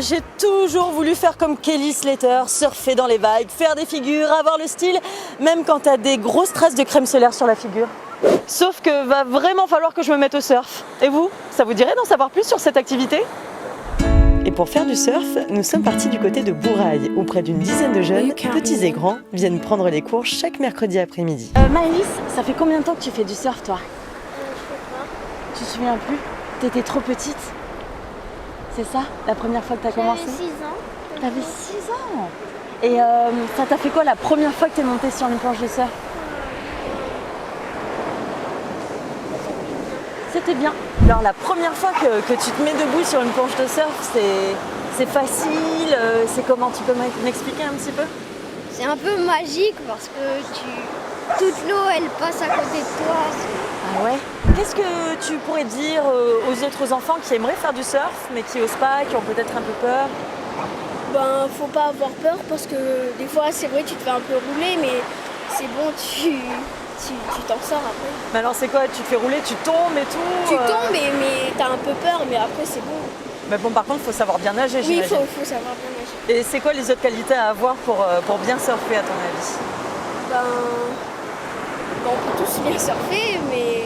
J'ai toujours voulu faire comme Kelly Slater, surfer dans les vagues, faire des figures, avoir le style, même quand t'as des grosses traces de crème solaire sur la figure. Sauf que va vraiment falloir que je me mette au surf. Et vous, ça vous dirait d'en savoir plus sur cette activité ? Et pour faire du surf, nous sommes partis du côté de Bourail, où près d'une dizaine de jeunes, petits et grands, viennent prendre les cours chaque mercredi après-midi. Maëlys, ça fait combien de temps que tu fais du surf, toi ? Tu te souviens plus ? T'étais trop petite. C'est ça, la première fois que t'as commencé ? J'avais 6 ans. T'avais 6 ans. Et ça t'a fait quoi la première fois que t'es montée sur une planche de surf ? C'était bien. Alors la première fois que tu te mets debout sur une planche de surf, c'est facile, c'est comment? Tu peux m'expliquer un petit peu? C'est un peu magique parce que toute l'eau elle passe à côté de toi. Ah ouais? Qu'est-ce que tu pourrais dire aux autres enfants qui aimeraient faire du surf mais qui osent pas, qui ont peut-être un peu peur? Ben faut pas avoir peur parce que des fois c'est vrai tu te fais un peu rouler mais c'est bon tu t'en sors après. Mais alors c'est quoi? Tu te fais rouler, tu tombes et tout? Tu tombes mais t'as un peu peur mais après c'est bon. Mais bon par contre il faut savoir bien nager, Oui, j'imagine. il faut savoir bien nager. Et c'est quoi les autres qualités à avoir pour bien surfer à ton avis? On peut tous bien surfer mais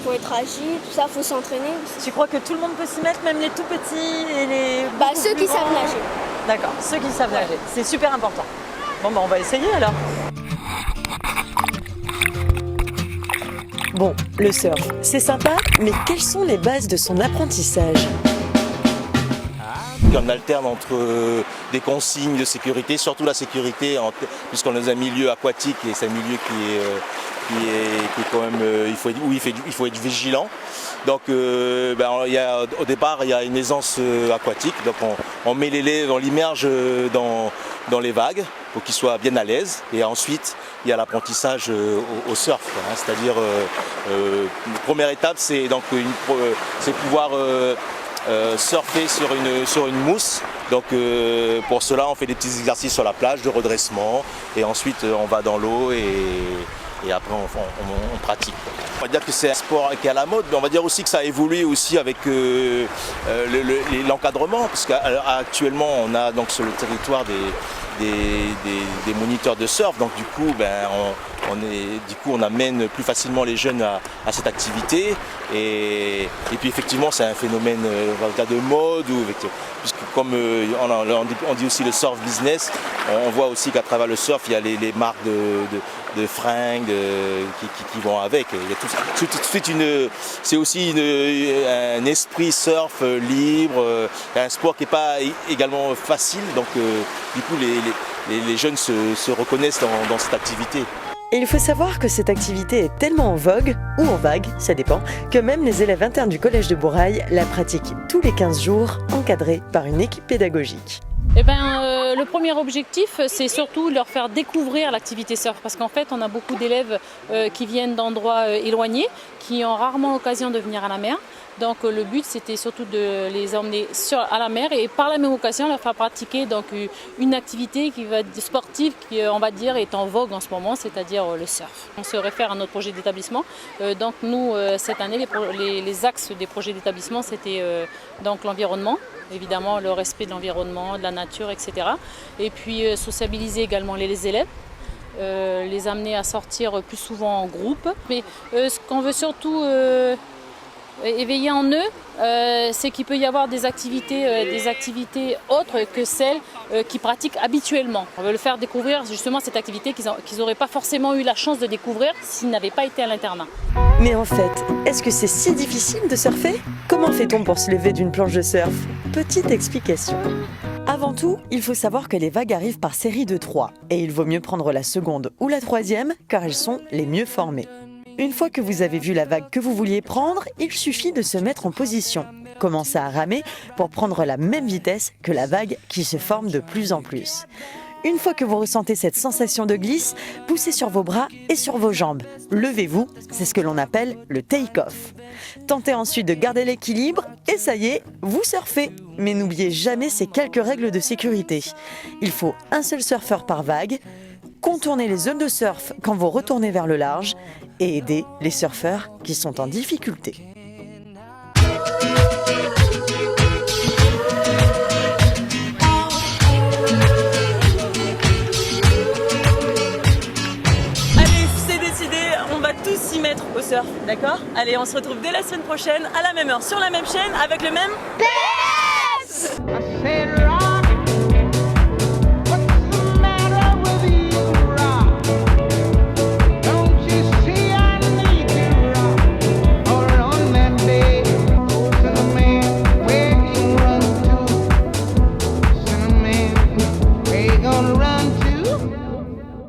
faut être agile, tout ça, faut s'entraîner aussi. Tu crois que tout le monde peut s'y mettre, même les tout petits et les... Ceux qui savent nager. D'accord, ceux qui savent nager, c'est super important. Bon on va essayer alors. Bon, le surf, c'est sympa, mais quelles sont les bases de son apprentissage? On alterne entre des consignes de sécurité, surtout la sécurité, puisqu'on est dans un milieu aquatique et c'est un milieu qui est quand même, il faut être vigilant. Donc au départ il y a une aisance aquatique, donc on met l'élève, on l'immerge dans les vagues pour qu'il soit bien à l'aise, et ensuite il y a l'apprentissage au surf, c'est-à-dire la première étape c'est pouvoir surfer sur une mousse. Donc pour cela on fait des petits exercices sur la plage de redressement et ensuite on va dans l'eau et après on pratique. On va dire que c'est un sport qui est à la mode, mais on va dire aussi que ça a évolué aussi avec l'encadrement, parce qu'actuellement on a donc sur le territoire des moniteurs de surf, donc du coup on amène plus facilement les jeunes à cette activité, et puis effectivement c'est un phénomène de mode, puisque comme on dit aussi le surf business, on voit aussi qu'à travers le surf il y a les marques de fringues qui vont avec. Il y a c'est aussi un esprit surf libre, un sport qui n'est pas également facile, donc du coup les jeunes se reconnaissent dans cette activité. Et il faut savoir que cette activité est tellement en vogue, ou en vague, ça dépend, que même les élèves internes du collège de Bourail la pratiquent tous les 15 jours, encadrés par une équipe pédagogique. Le premier objectif, c'est surtout leur faire découvrir l'activité surf, parce qu'en fait, on a beaucoup d'élèves qui viennent d'endroits éloignés, qui ont rarement l'occasion de venir à la mer. Donc le but, c'était surtout de les emmener à la mer et par la même occasion leur faire pratiquer donc une activité sportive qui, on va dire, est en vogue en ce moment, c'est-à-dire le surf. On se réfère à notre projet d'établissement. Donc nous, cette année, les axes des projets d'établissement, c'était donc l'environnement, évidemment le respect de l'environnement, de la nature, etc. Et puis sociabiliser également les élèves. Les amener à sortir plus souvent en groupe. Mais ce qu'on veut surtout éveiller en eux, c'est qu'il peut y avoir des activités autres que celles qu'ils pratiquent habituellement. On veut le faire découvrir justement cette activité qu'ils n'auraient pas forcément eu la chance de découvrir s'ils n'avaient pas été à l'internat. Mais en fait, est-ce que c'est si difficile de surfer? Comment fait-on pour se lever d'une planche de surf? Petite explication. Avant tout, il faut savoir que les vagues arrivent par série de 3 et il vaut mieux prendre la seconde ou la troisième car elles sont les mieux formées. Une fois que vous avez vu la vague que vous vouliez prendre, il suffit de se mettre en position. Commencez à ramer pour prendre la même vitesse que la vague qui se forme de plus en plus. Une fois que vous ressentez cette sensation de glisse, poussez sur vos bras et sur vos jambes. Levez-vous, c'est ce que l'on appelle le take-off. Tentez ensuite de garder l'équilibre et ça y est, vous surfez. Mais n'oubliez jamais ces quelques règles de sécurité. Il faut un seul surfeur par vague, contourner les zones de surf quand vous retournez vers le large et aider les surfeurs qui sont en difficulté. Allez, on se retrouve dès la semaine prochaine, à la même heure, sur la même chaîne, avec le même...